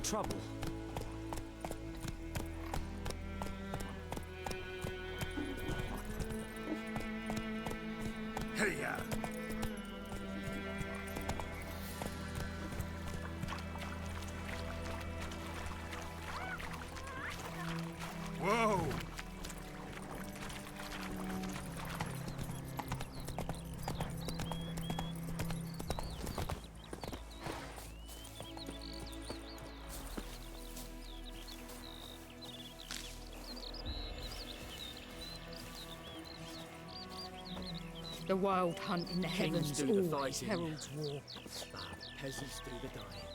trouble. Hey-ya! Whoa! The wild hunt in the Kings heavens do the always fighting. heralds war. Peasants do the dying.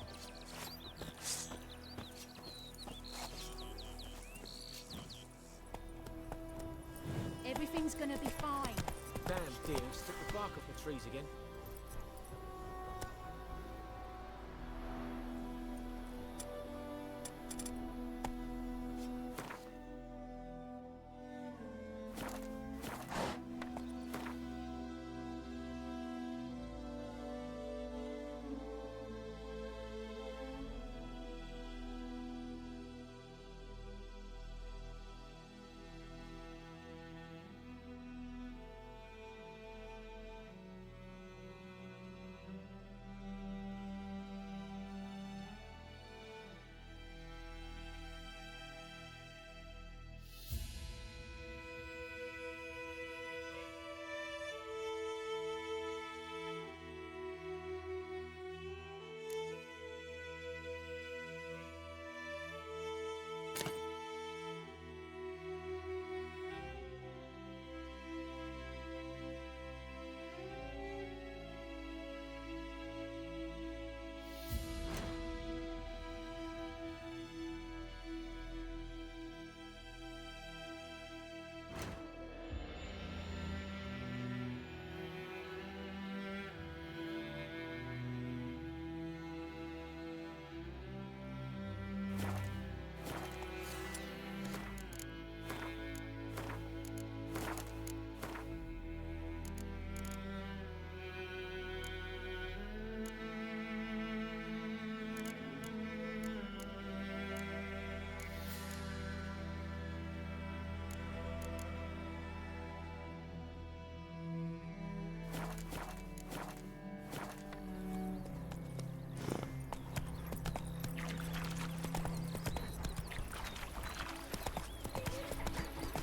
Everything's gonna be fine. Damn deers took the bark off the trees again.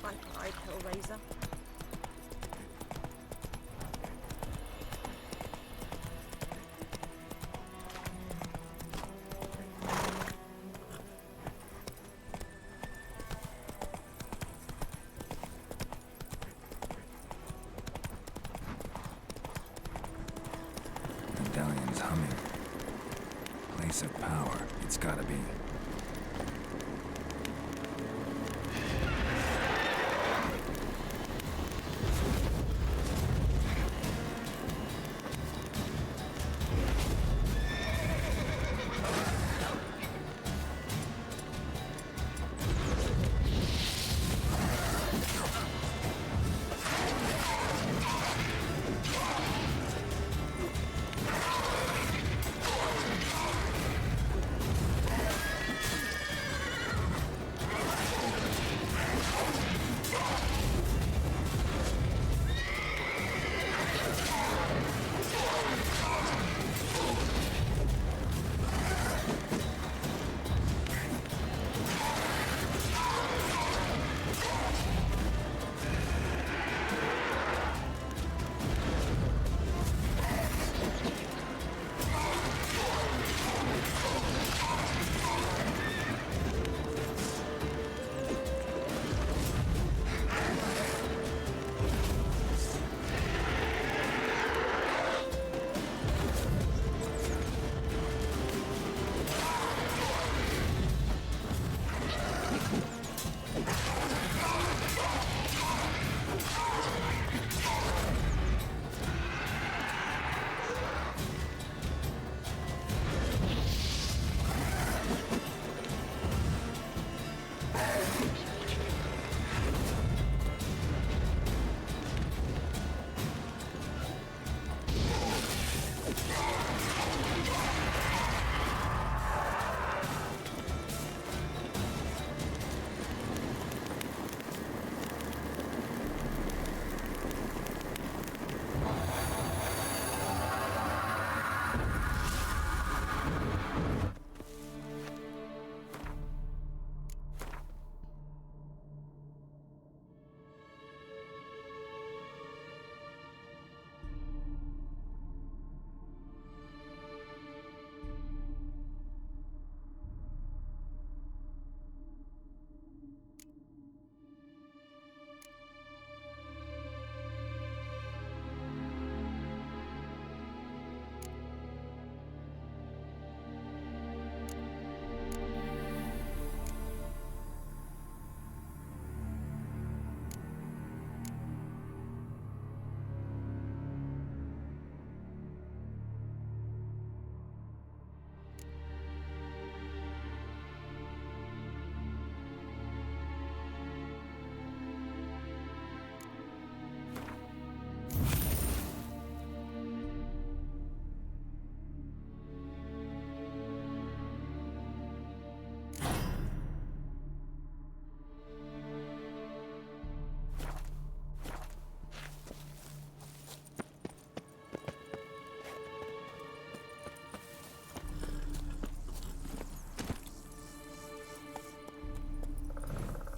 Bye-bye, Hellraiser. Medallion's humming. Place of power, it's gotta be.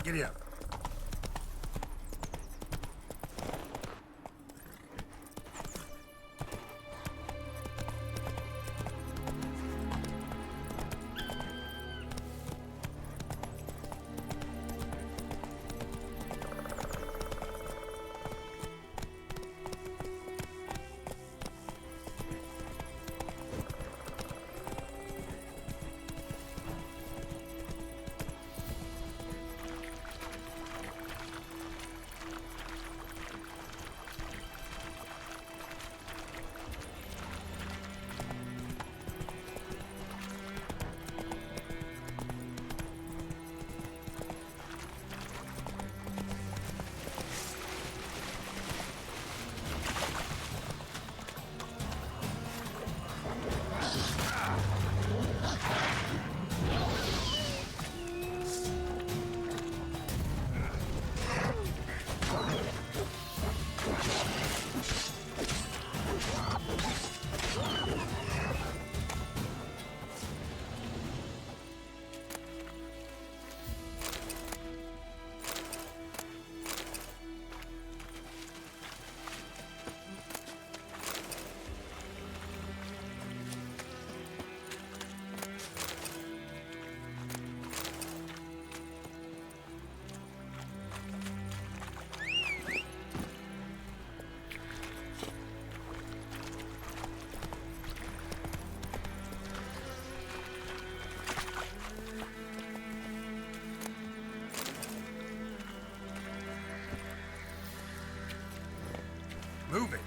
Giddy up. Move it.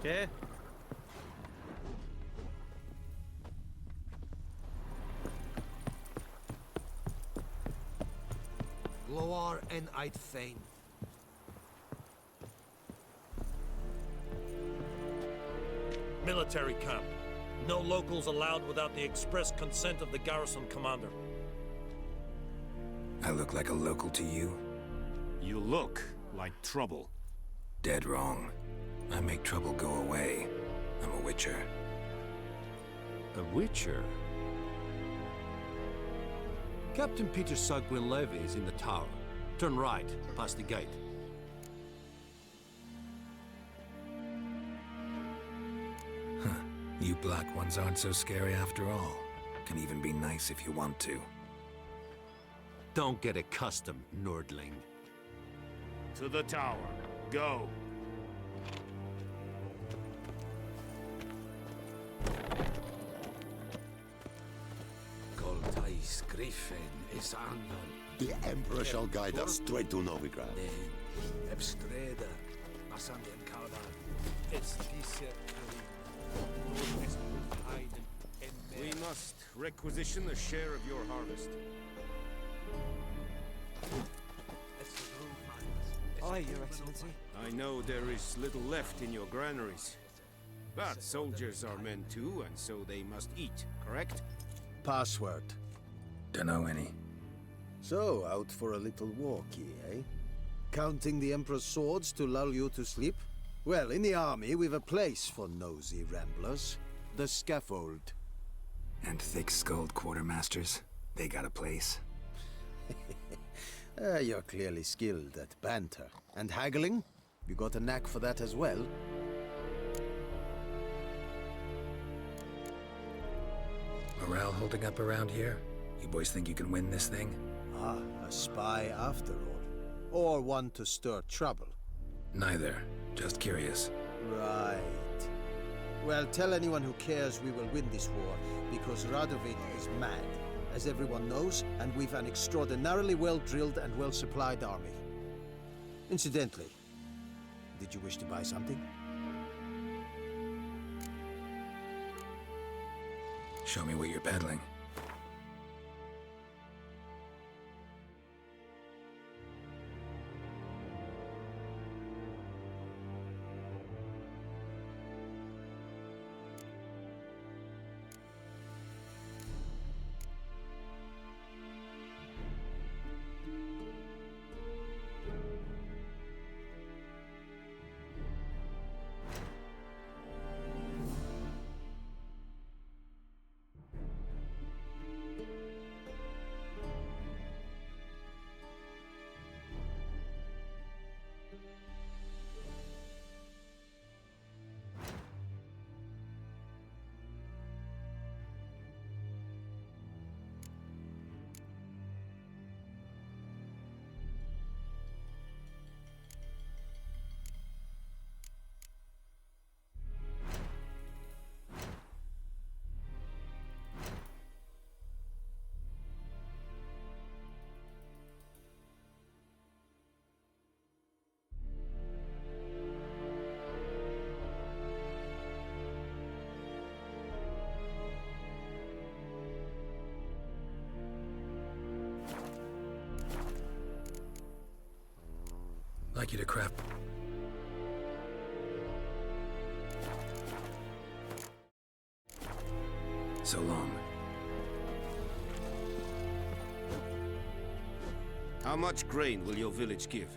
¿Qué? Loar en Ait Fein. Military camp. No locals allowed without the express consent of the garrison commander. I look like a local to you? You look like trouble. Dead wrong. I make trouble go away. I'm a witcher. A witcher? Captain Peter Sagwin Levy is in the tower. Turn right, past the gate. You black ones aren't so scary after all. Can even be nice if you want to. Don't get accustomed, Nordling. To the tower. Go. Goltais Griffin is unknown. The Emperor shall guide us straight to Novigrad. Ebstreda, Masandian Kalvar. We must requisition a share of your harvest. Aye, Your Excellency. I know there is little left in your granaries. But soldiers are men too, and so they must eat, correct? Password. Dunno any. So, out for a little walkie, eh? Counting the Emperor's swords to lull you to sleep? Well, in the army, we've a place for nosy ramblers. The scaffold. And thick-skulled quartermasters. They got a place. You're clearly skilled at banter. And haggling? You got a knack for that as well? Morale holding up around here? You boys think you can win this thing? Ah, a spy after all. Or one to stir trouble. Neither. Just curious. Right. Well, tell anyone who cares we will win this war, because Radovid is mad, as everyone knows, and we've an extraordinarily well-drilled and well-supplied army. Incidentally, did you wish to buy something? Show me what you're peddling. like you to craft. So long. How much grain will your village give?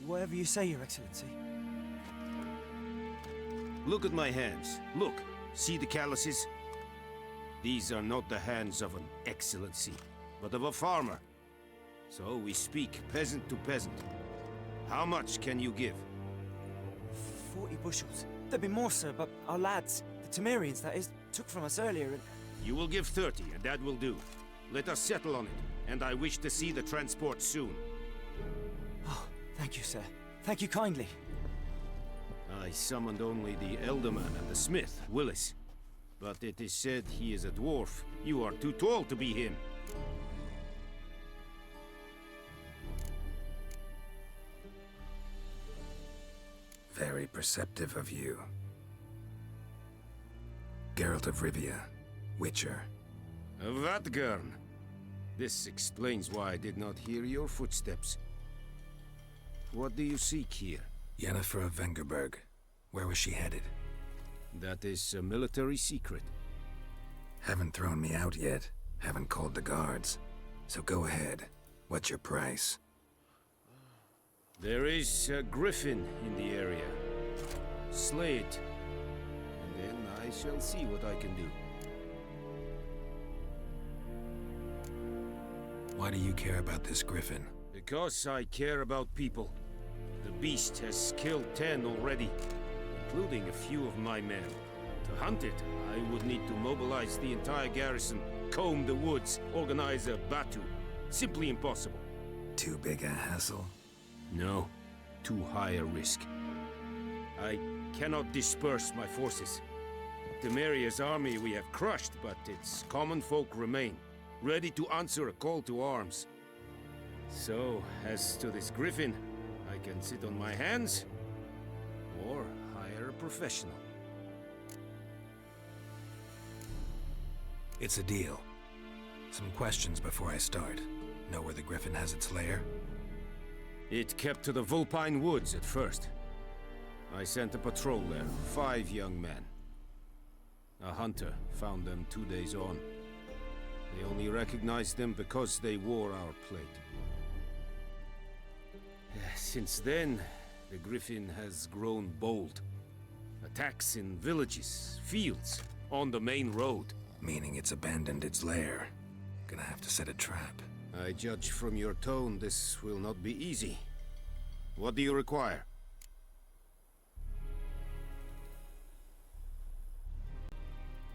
Whatever you say, Your Excellency. Look at my hands. Look. See the calluses? These are not the hands of an excellency, but of a farmer. So we speak peasant to peasant. How much can you give? 40 bushels. There'd be more, sir, but our lads, the Temerians, that is, took from us earlier and... You will give 30, and that will do. Let us settle on it, and I wish to see the transport soon. Oh, thank you, sir. Thank you kindly. I summoned only the Elderman and the smith, Willis. But it is said he is a dwarf. You are too tall to be him. Very perceptive of you. Geralt of Rivia, Witcher. Vatgern. This explains why I did not hear your footsteps. What do you seek here? Yennefer of Vengerberg. Where was she headed? That is a military secret. Haven't thrown me out yet. Haven't called the guards. So go ahead. What's your price? There is a griffin in the area. Slay it, and then I shall see what I can do. Why do you care about this griffin? Because I care about people. The beast has killed 10 already, including a few of my men. To hunt it, I would need to mobilize the entire garrison, comb the woods, organize a batu. Simply impossible. Too big a hassle? No, too high a risk. I cannot disperse my forces. Temeria's army we have crushed, but its common folk remain, ready to answer a call to arms. So, as to this griffin, I can sit on my hands, or hire a professional. It's a deal. Some questions before I start. Know where the griffin has its lair? It kept to the Vulpine Woods at first. I sent a patrol there, 5 young men. A hunter found them 2 days on. They only recognized them because they wore our plate. Since then, the griffin has grown bold. Attacks in villages, fields, on the main road. Meaning it's abandoned its lair. Gonna have to set a trap. I judge from your tone this will not be easy. What do you require?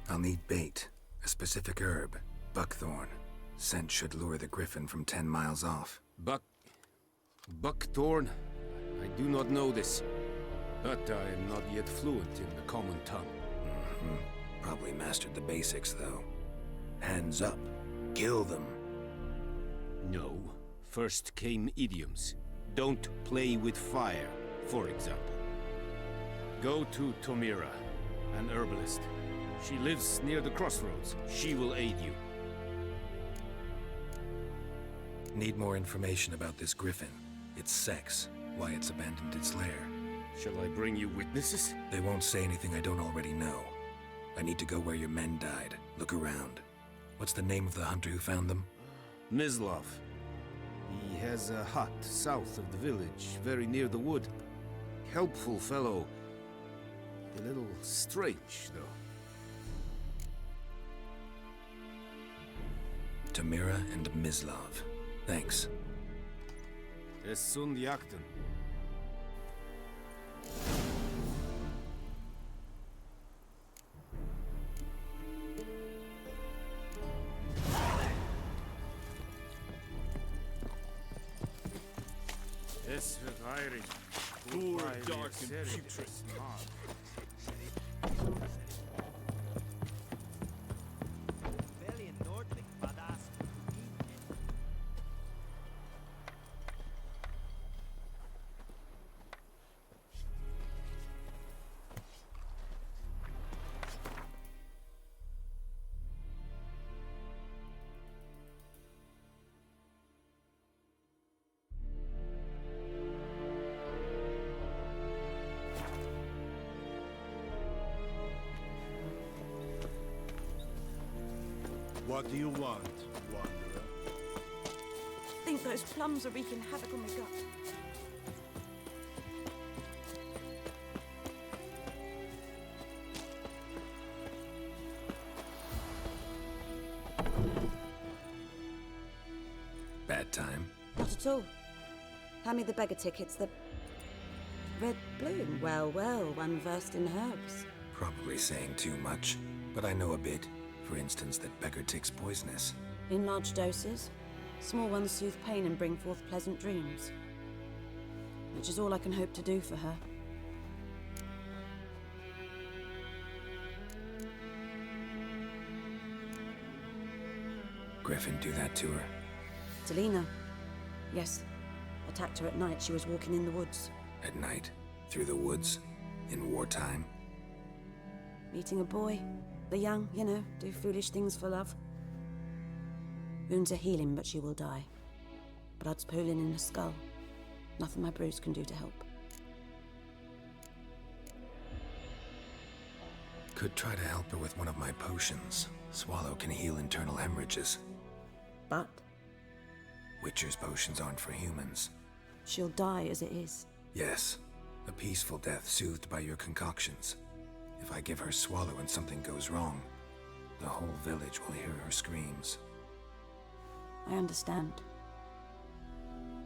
I'll need bait. A specific herb. Buckthorn. Scent should lure the griffin from 10 miles off. Buckthorn? I do not know this. But I am not yet fluent in the common tongue. Probably mastered the basics, though. Hands up. Kill them. No. First came idioms. Don't play with fire, for example. Go to Tomira, an herbalist. She lives near the crossroads. She will aid you. Need more information about this griffin. Its sex, why it's abandoned its lair. Shall I bring you witnesses? They won't say anything I don't already know. I need to go where your men died. Look around. What's the name of the hunter who found them? Mislav. He has a hut south of the village, very near the wood. Helpful fellow. A little strange, though. Tamira and Mislav. Thanks. Es sunt jakten. Es wird heilig. Poor, dark, and putrid. What do you want, wanderer? I think those plums are wreaking havoc on my gut. Bad time? Not at all. Hand me the beggar tickets, the red bloom. Well, well, one versed in herbs. Probably saying too much, but I know a bit. For instance, that beggar tick's poisonous. In large doses. Small ones soothe pain and bring forth pleasant dreams. Which is all I can hope to do for her. Griffin do that to her? Delina. Yes. Attacked her at night. She was walking in the woods. At night? Through the woods? In wartime? Meeting a boy. The young, you know, do foolish things for love. Wounds are healing, but she will die. Blood's pooling in her skull. Nothing my bruise can do to help. Could try to help her with one of my potions. Swallow can heal internal hemorrhages. But? Witcher's potions aren't for humans. She'll die as it is. Yes. A peaceful death soothed by your concoctions. If I give her Swallow and something goes wrong, the whole village will hear her screams. I understand.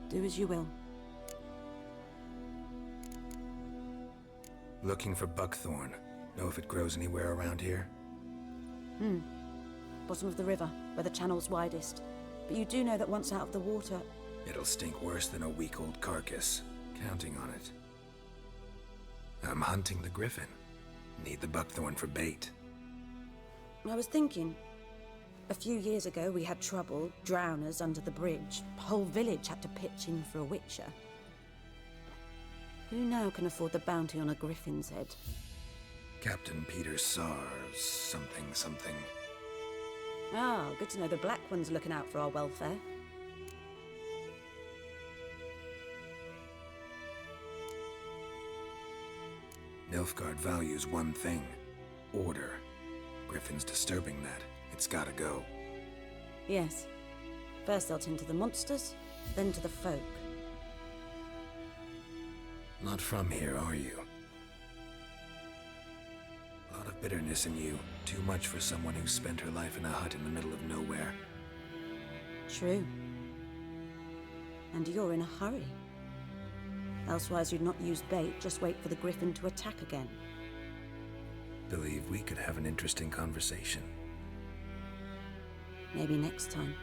Do as you will. Looking for buckthorn. Know if it grows anywhere around here? Bottom of the river, where the channel's widest. But you do know that once out of the water... It'll stink worse than a week-old carcass. Counting on it. I'm hunting the griffin. Need the buckthorn for bait. I was thinking... A few years ago we had trouble, drowners under the bridge. The whole village had to pitch in for a witcher. Who now can afford the bounty on a griffin's head? Captain Peter Sars, something. Ah, good to know the Black One's looking out for our welfare. Nilfgaard values one thing. Order. Griffin's disturbing that. It's gotta go. Yes. First they'll tend to the monsters, then to the folk. Not from here, are you? A lot of bitterness in you. Too much for someone who spent her life in a hut in the middle of nowhere. True. And you're in a hurry. Elsewise you'd not use bait, just wait for the griffin to attack again. Believe we could have an interesting conversation. Maybe next time.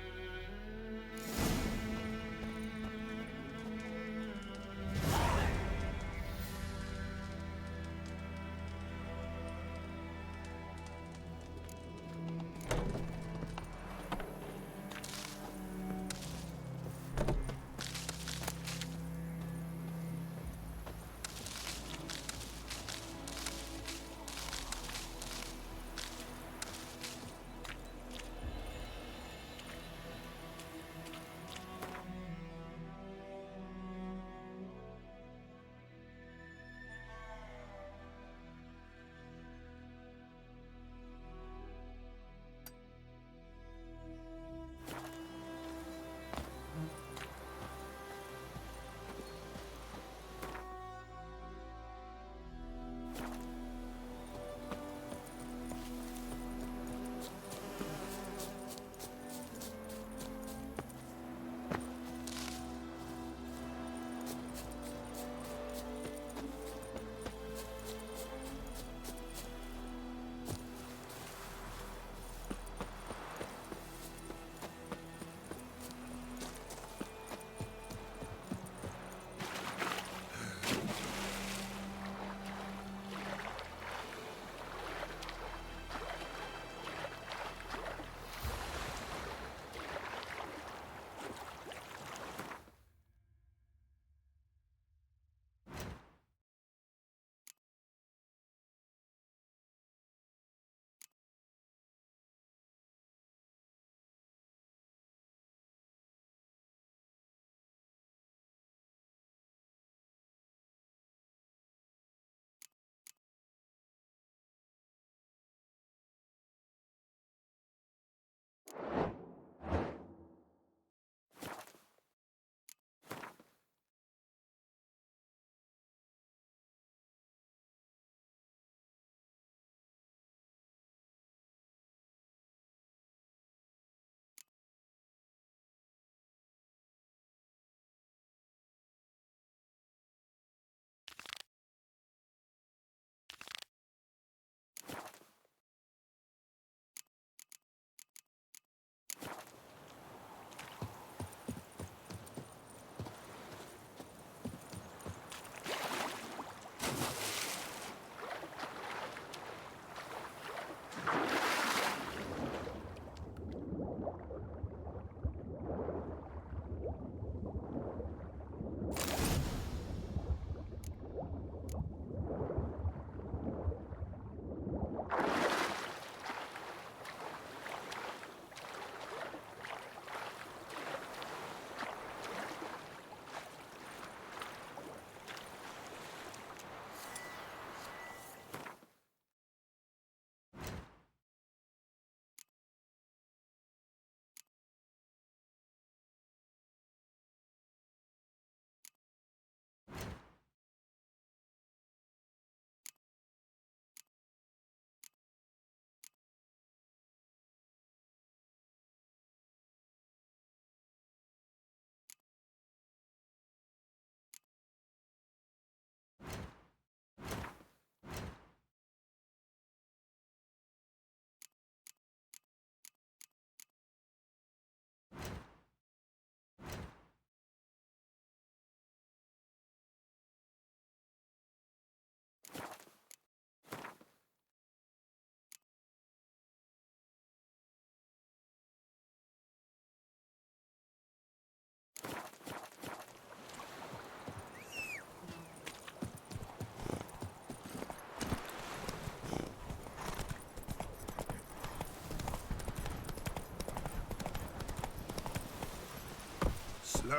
Slow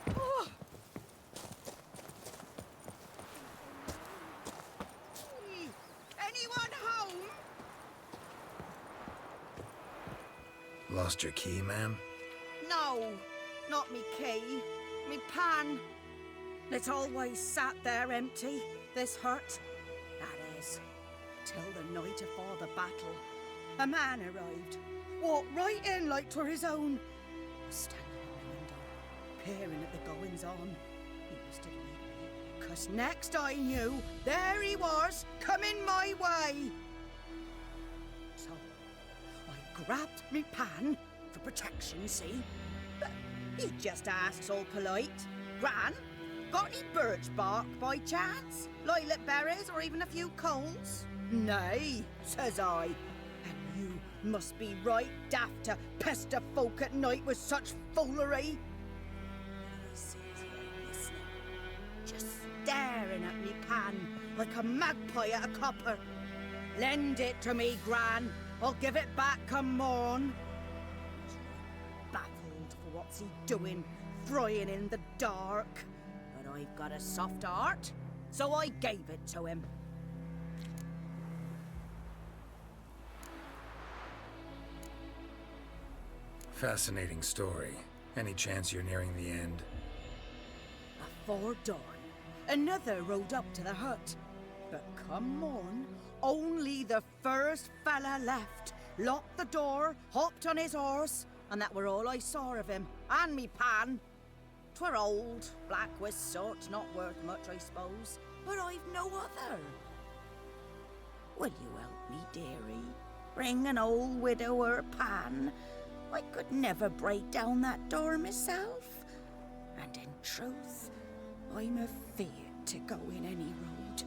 now. Anyone home? Lost your key, ma'am? No, not me key. Me pan. It always sat there empty, this hut. That is, till the night afore the battle. A man arrived, walked right in like 'twere his own. Was standing in the window, peering at the goings-on. He must have read me, 'cause next I knew, there he was, coming my way. So, I grabbed me pan, for protection, see? But he just asks all polite, Gran, got any birch bark by chance? Lilac berries or even a few coals? Nay, says I. And you must be right daft to pester folk at night with such foolery. He sits here listening, just staring at me pan like a magpie at a copper. Lend it to me, Gran. I'll give it back come morn. He's baffled for what's he doing, frying in the dark. But I've got a soft heart, so I gave it to him. Fascinating story. Any chance you're nearing the end? Before dawn, another rode up to the hut. But come morn, only the first fella left. Locked the door, hopped on his horse, and that were all I saw of him, and me pan. 'Twere old, black with soot, not worth much, I suppose, but I've no other. Will you help me, dearie? Bring an old widower pan. I could never break down that door myself. And in truth, I'm afeard to go in any road.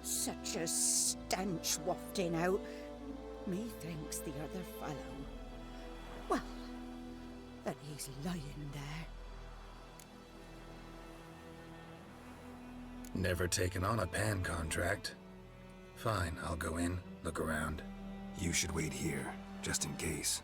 Such a stench wafting out. Methinks the other fellow, well, that he's lying there. Never taken on a pan contract. Fine, I'll go in, look around. You should wait here, just in case.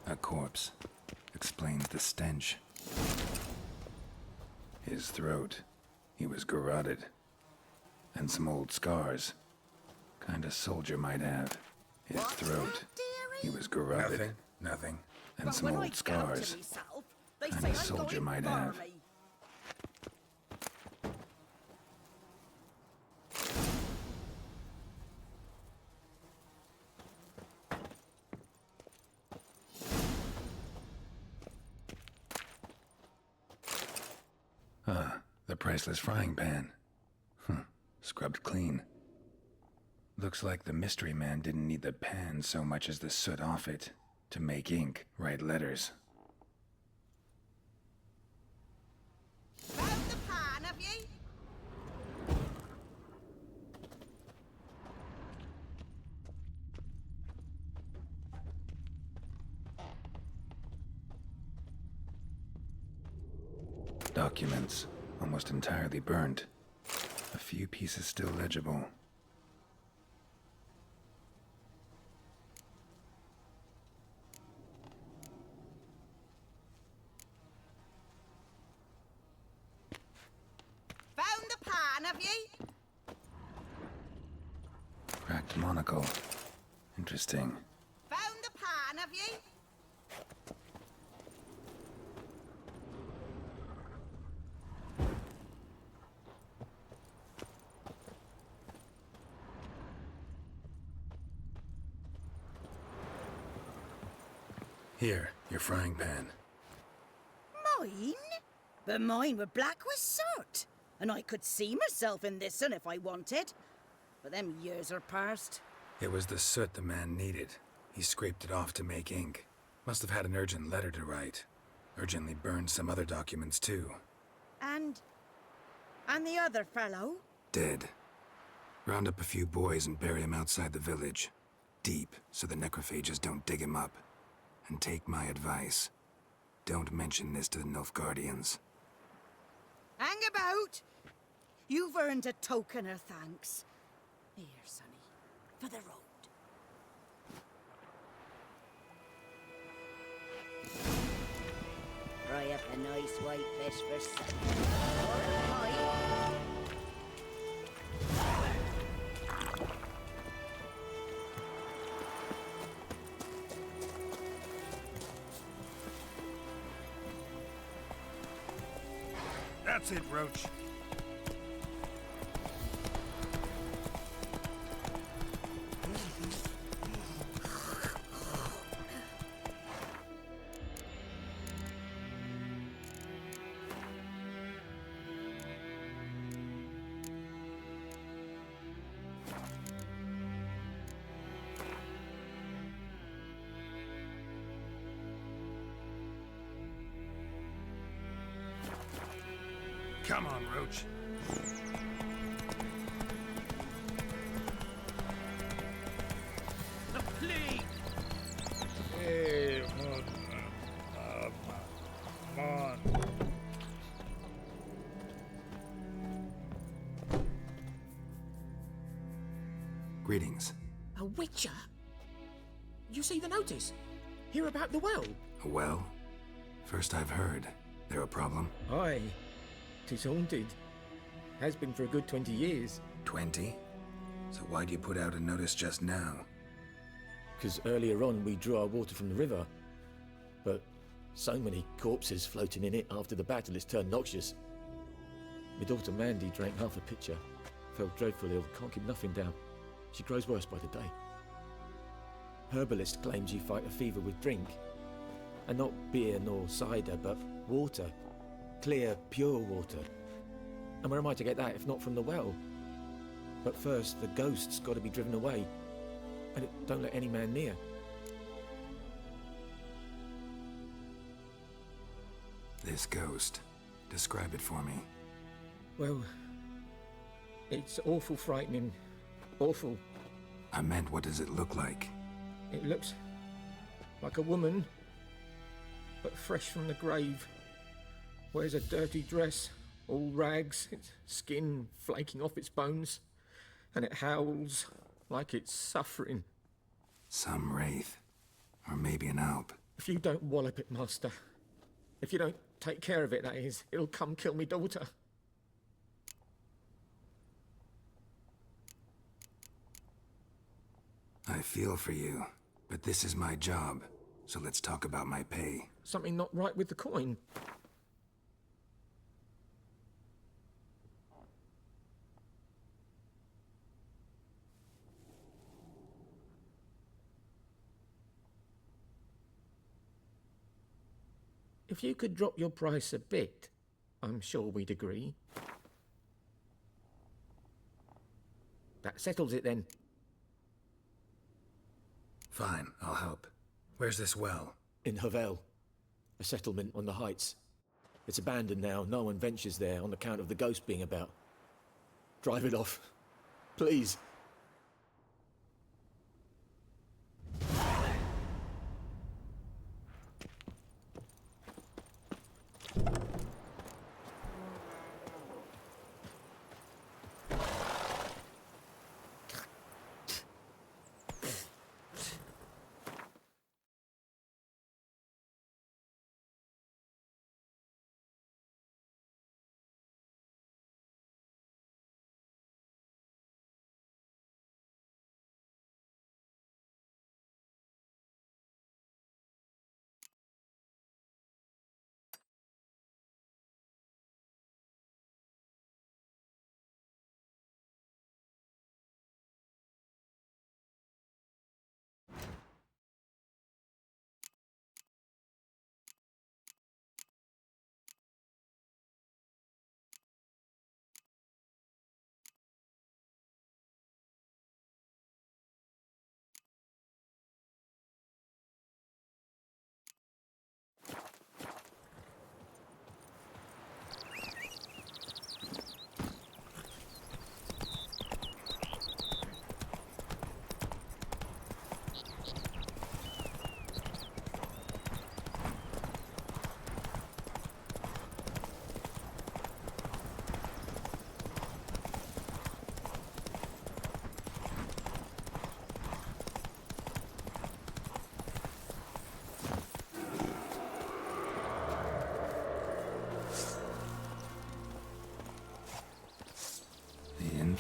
A corpse. Explains the stench. His throat. He was garroted. And some old scars. Kinda soldier might have. His throat. He was garroted. Nothing. And some old scars. Kinda soldier might have. The priceless frying pan. Scrubbed clean. Looks like the mystery man didn't need the pan so much as the soot off it to make ink, write letters. Found the pan, have ye? Documents, almost entirely burnt. A few pieces still legible. Found the pan, have ye? Cracked monocle. Interesting. Found the pan, have ye? Here, your frying pan. Mine? But mine were black with soot, and I could see myself in this one if I wanted. But them years are past. It was the soot the man needed. He scraped it off to make ink. Must have had an urgent letter to write. Urgently burned some other documents too. And the other fellow? Dead. Round up a few boys and bury him outside the village. Deep, so the necrophages don't dig him up. And take my advice. Don't mention this to the Nilfgaardians. Hang about! You've earned a token of thanks. Here, sonny, for the road. Fry up a nice white fish for supper. Or a pie. That's it, Roach. Come on, Roach. The plague! Hey, come on. Greetings. A witcher? You see the notice? Hear about the well? A well? First I've heard. There a problem? Aye. 'Tis haunted. Has been for a good 20 years. 20? So why'd you put out a notice just now? Because earlier on we drew our water from the river. But so many corpses floating in it after the battle it's turned noxious. My daughter Mandy drank half a pitcher. Fell dreadful ill, can't keep nothing down. She grows worse by the day. Herbalist claims you fight a fever with drink. And not beer nor cider, but water. Clear, pure water. And where am I to get that if not from the well? But first, the ghost's got to be driven away. And it don't let any man near. This ghost. Describe it for me. Well, it's awful frightening. Awful. I meant, what does it look like? It looks like a woman, but fresh from the grave. Wears a dirty dress, all rags, its skin flaking off its bones, and it howls like it's suffering. Some wraith. Or maybe an alp. If you don't wallop it, Master, if you don't take care of it, that is, it'll come kill me daughter. I feel for you, but this is my job, so let's talk about my pay. Something not right with the coin. If you could drop your price a bit, I'm sure we'd agree. That settles it then. Fine, I'll help. Where's this well? In Havel, a settlement on the heights. It's abandoned now, no one ventures there on account of the ghost being about. Drive it off, please.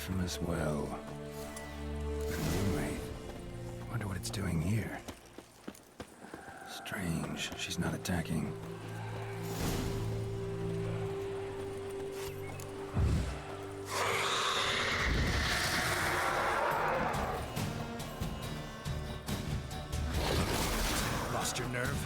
infamous well. The moon wraith. Wonder what it's doing here. Strange, she's not attacking. Lost your nerve?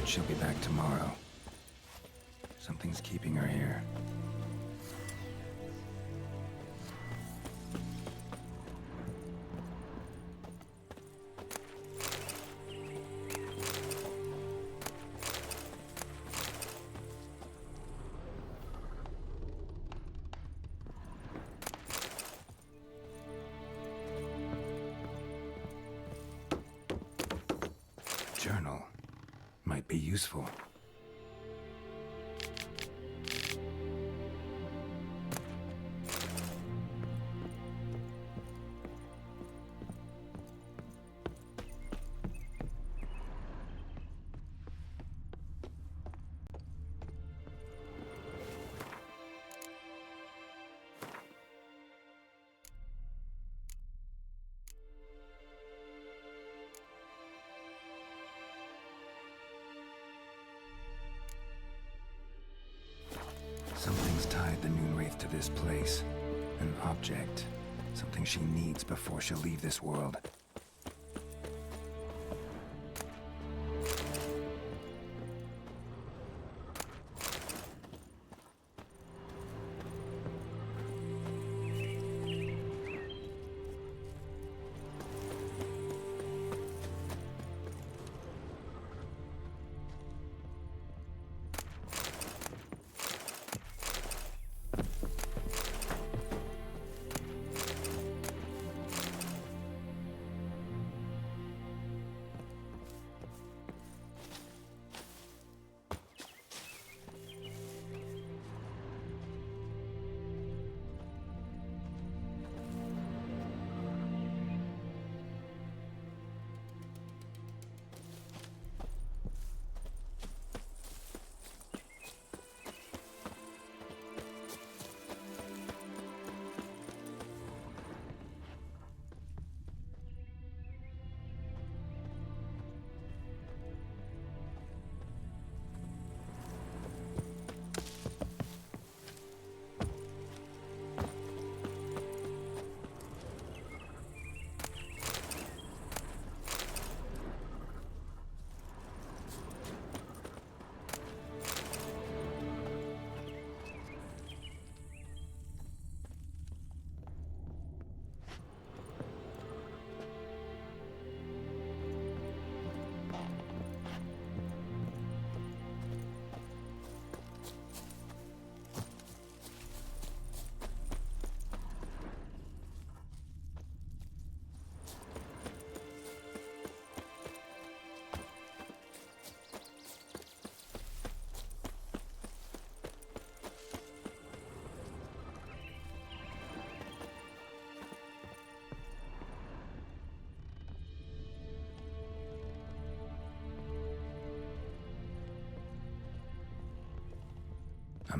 She'll be back tomorrow. Something's keeping her here. Journal might be useful. Something's tied the Noonwraith to this place. An object. Something she needs before she'll leave this world.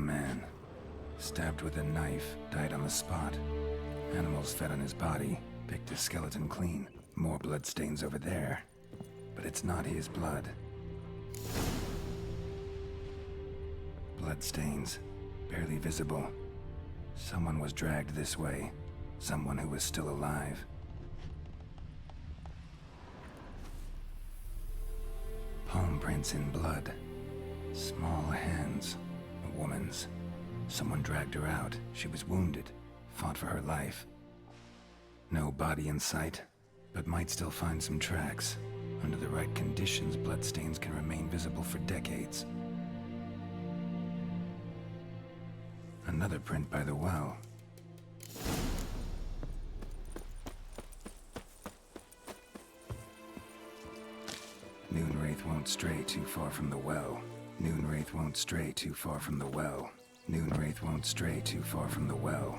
man. Stabbed with a knife, died on the spot. Animals fed on his body, picked his skeleton clean. More bloodstains over there. But it's not his blood. Bloodstains, barely visible. Someone was dragged this way. Someone who was still alive. Palm prints in blood. Small hands. A woman's. Someone dragged her out. She was wounded. Fought for her life. No body in sight, but might still find some tracks. Under the right conditions, bloodstains can remain visible for decades. Another print by the well. Noonwraith won't stray too far from the well. Noonwraith won't stray too far from the well. Noonwraith won't stray too far from the well.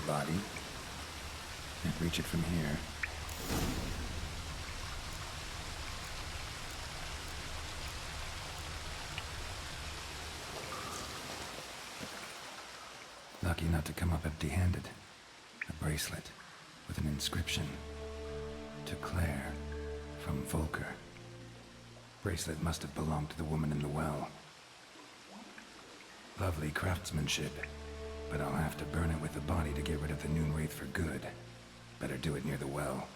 Body. Can't reach it from here. Lucky not to come up empty-handed. A bracelet with an inscription. To Claire, from Volker. Bracelet must have belonged to the woman in the well. Lovely craftsmanship. But I'll have to burn it with the body to get rid of the Noonwraith for good. Better do it near the well.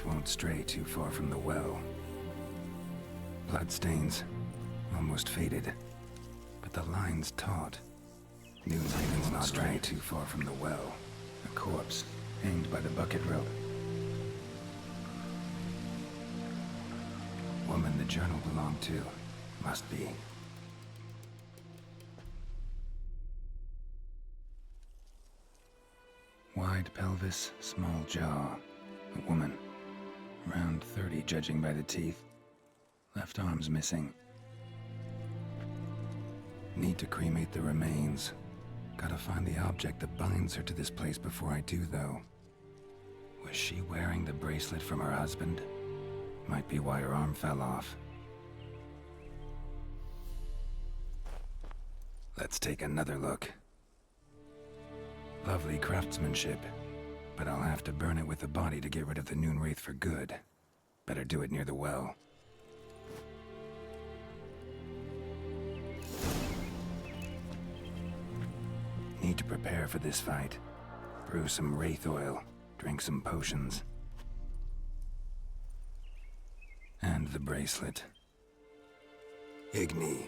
wraith won't stray too far from the well. Bloodstains, almost faded, but the line's taut. Noonhaven's not stray too far from the well. A corpse, hanged by the bucket rope. Woman the journal belonged to, must be. Wide pelvis, small jaw. A woman. Around 30, judging by the teeth. Left arm's missing. Need to cremate the remains. Gotta find the object that binds her to this place before I do, though. Was she wearing the bracelet from her husband? Might be why her arm fell off. Let's take another look. Lovely craftsmanship, but I'll have to burn it with the body to get rid of the Noon Wraith for good. Better do it near the well. Need to prepare for this fight. Brew some wraith oil, drink some potions. And the bracelet. Igni.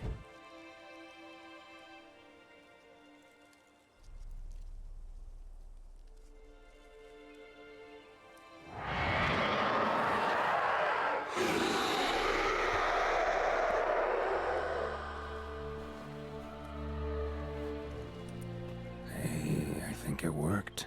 Hey, I think it worked.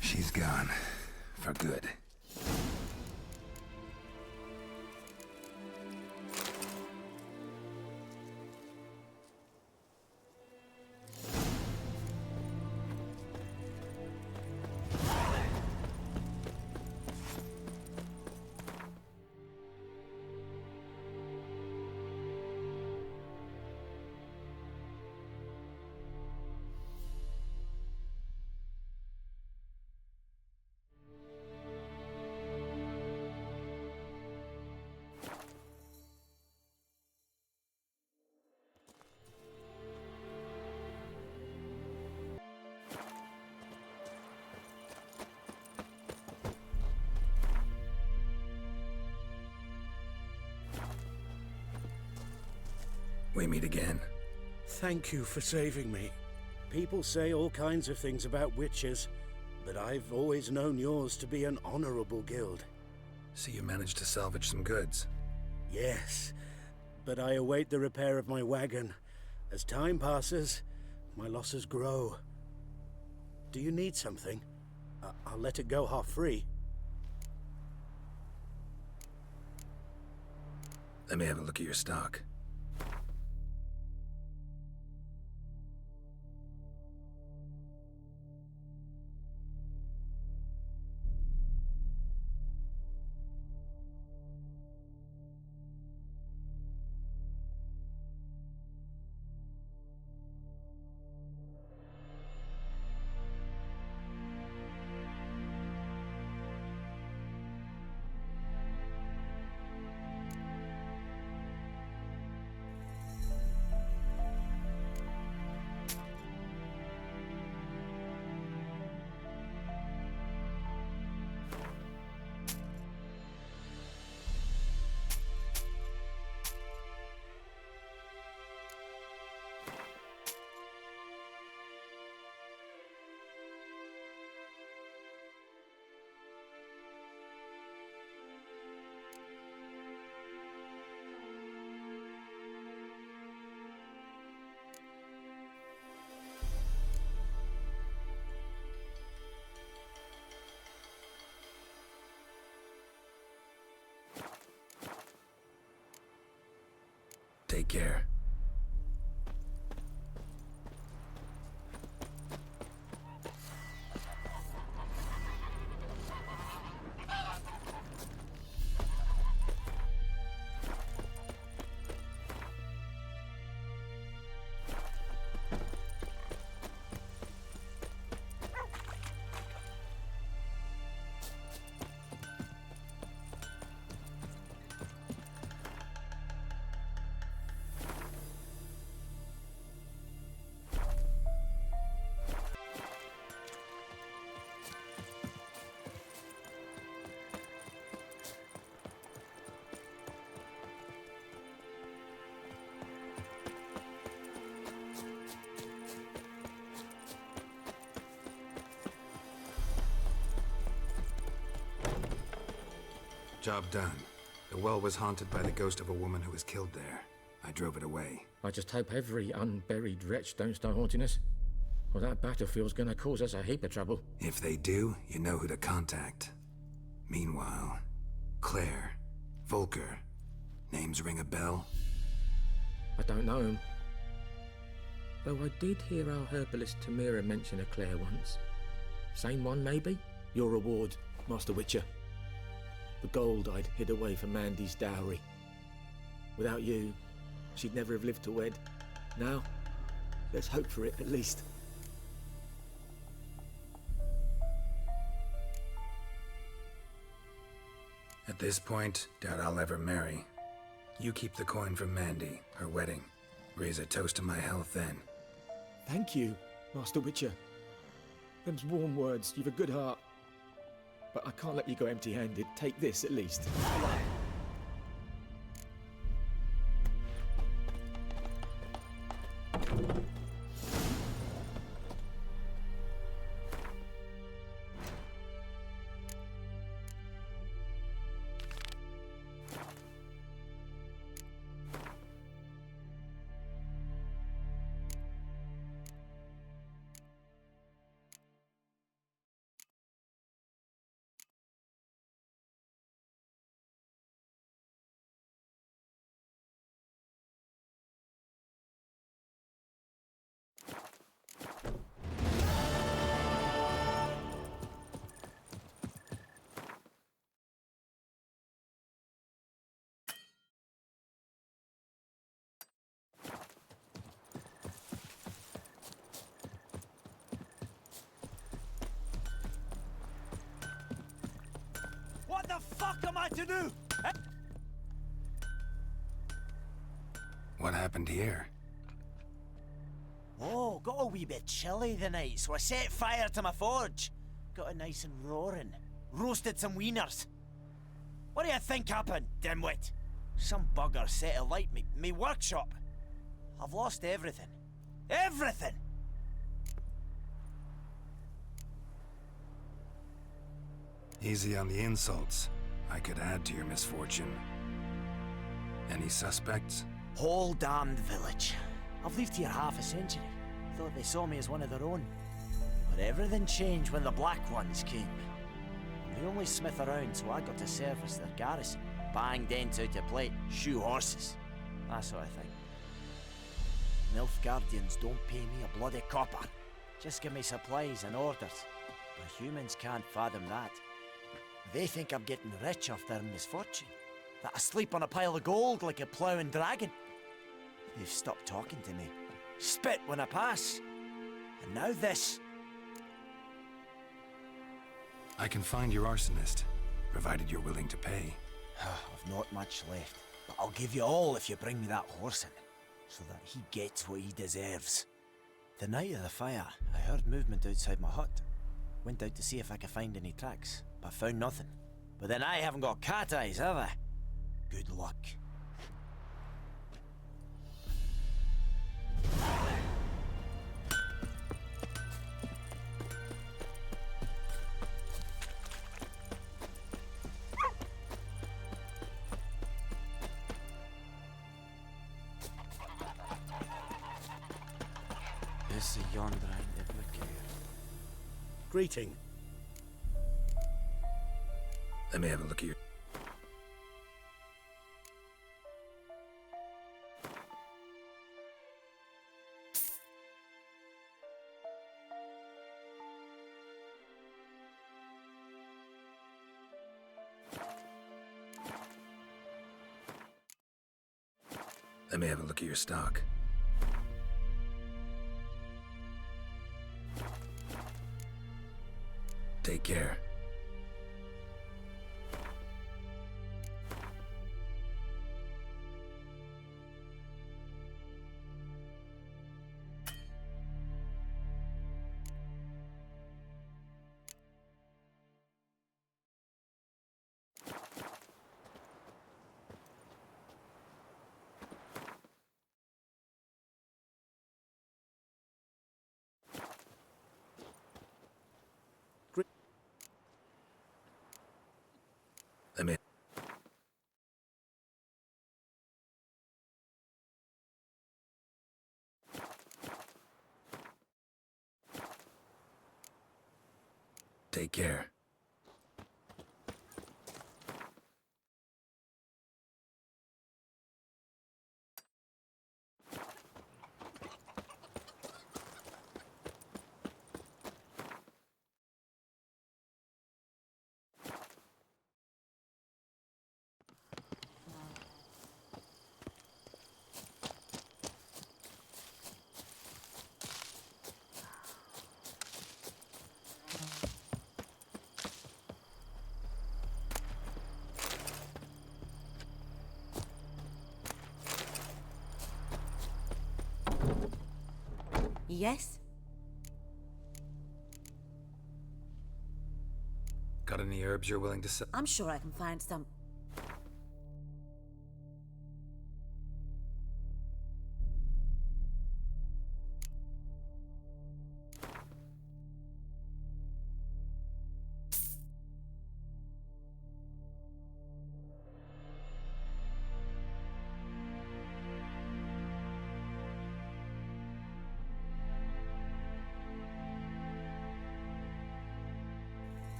She's gone. For good. We meet again. Thank you for saving me. People say all kinds of things about witches, but I've always known yours to be an honorable guild. So you managed to salvage some goods? Yes, but I await the repair of my wagon. As time passes, my losses grow. Do you need something? I'll let it go half-free. Let me have a look at your stock. Take care. Job done. The well was haunted by the ghost of a woman who was killed there. I drove it away. I just hope every unburied wretch don't start haunting us. Well, that battlefield's gonna cause us a heap of trouble. If they do, you know who to contact. Meanwhile, Claire, Volker, names ring a bell? I don't know him. Though I did hear our herbalist Tamira mention a Claire once. Same one, maybe? Your reward, Master Witcher. The gold I'd hid away for Mandy's dowry. Without you, she'd never have lived to wed. Now, let's hope for it, at least. At this point, doubt I'll ever marry. You keep the coin from Mandy, her wedding. Raise a toast to my health then. Thank you, Master Witcher. Them's warm words, you've a good heart. But I can't let you go empty-handed. Take this, at least. What the fuck am I to do? What happened here? Oh, got a wee bit chilly the night, so I set fire to my forge. Got it nice and roaring. Roasted some wieners. What do you think happened, dimwit? Some bugger set alight me workshop. I've lost everything. Everything! Easy on the insults. I could add to your misfortune. Any suspects? Whole damned village. I've lived here half a century. Thought they saw me as one of their own. But everything changed when the Black Ones came. I'm the only smith around, so I got to service their garrison. Bang dents out of plate, shoe horses. That sort of thing. Nilfgaardians don't pay me a bloody copper. Just give me supplies and orders. But humans can't fathom that. They think I'm getting rich off their misfortune. That I sleep on a pile of gold like a ploughing dragon. They've stopped talking to me. Spit when I pass. And now this. I can find your arsonist, provided you're willing to pay. I've not much left, but I'll give you all if you bring me that horse in, so that he gets what he deserves. The night of the fire, I heard movement outside my hut. Went out to see if I could find any tracks, but found nothing. But then I haven't got cat eyes, have I? Good luck. This is yonder in the care. Greeting. Let me have a look at your... Let me have a look at your stock. Take care. Let me... Take care. Yes? Got any herbs you're willing to sell? I'm sure I can find some.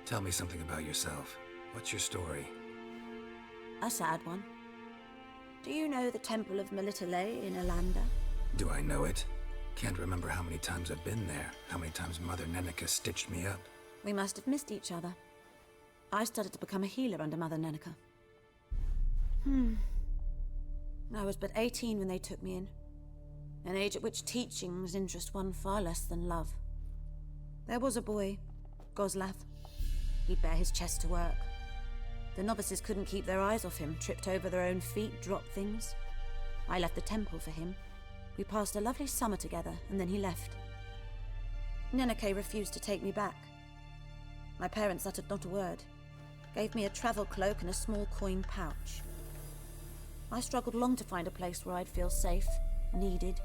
Tell me something about yourself. What's your story? A sad one. Do you know the Temple of Melitele in Alanda? Do I know it? Can't remember how many times I've been there, how many times Mother Nenica stitched me up. We must have missed each other. I started to become a healer under Mother Nenica. I was but 18 when they took me in. An age at which teachings interest one far less than love. There was a boy, Goslav. He'd bare his chest to work. The novices couldn't keep their eyes off him, tripped over their own feet, dropped things. I left the temple for him. We passed a lovely summer together, and then he left. Nenike refused to take me back. My parents uttered not a word, gave me a travel cloak and a small coin pouch. I struggled long to find a place where I'd feel safe, needed,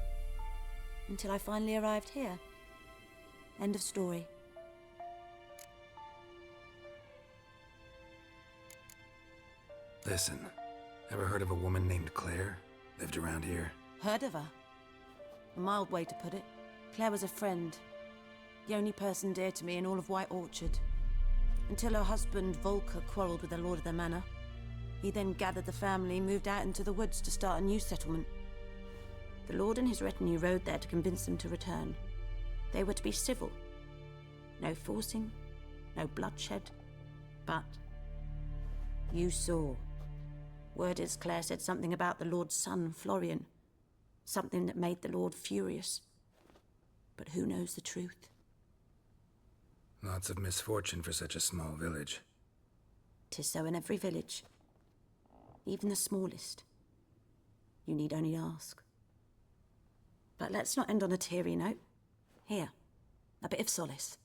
until I finally arrived here. End of story. Listen, ever heard of a woman named Claire? Lived around here? Heard of her? A mild way to put it. Claire was a friend. The only person dear to me in all of White Orchard. Until her husband, Volker, quarreled with the lord of the manor. He then gathered the family, moved out into the woods to start a new settlement. The lord and his retinue rode there to convince them to return. They were to be civil. No forcing, no bloodshed. But you saw. Word is Claire said something about the lord's son, Florian. Something that made the lord furious. But who knows the truth? Lots of misfortune for such a small village. 'Tis so in every village. Even the smallest. You need only ask. But let's not end on a teary note. Here, a bit of solace.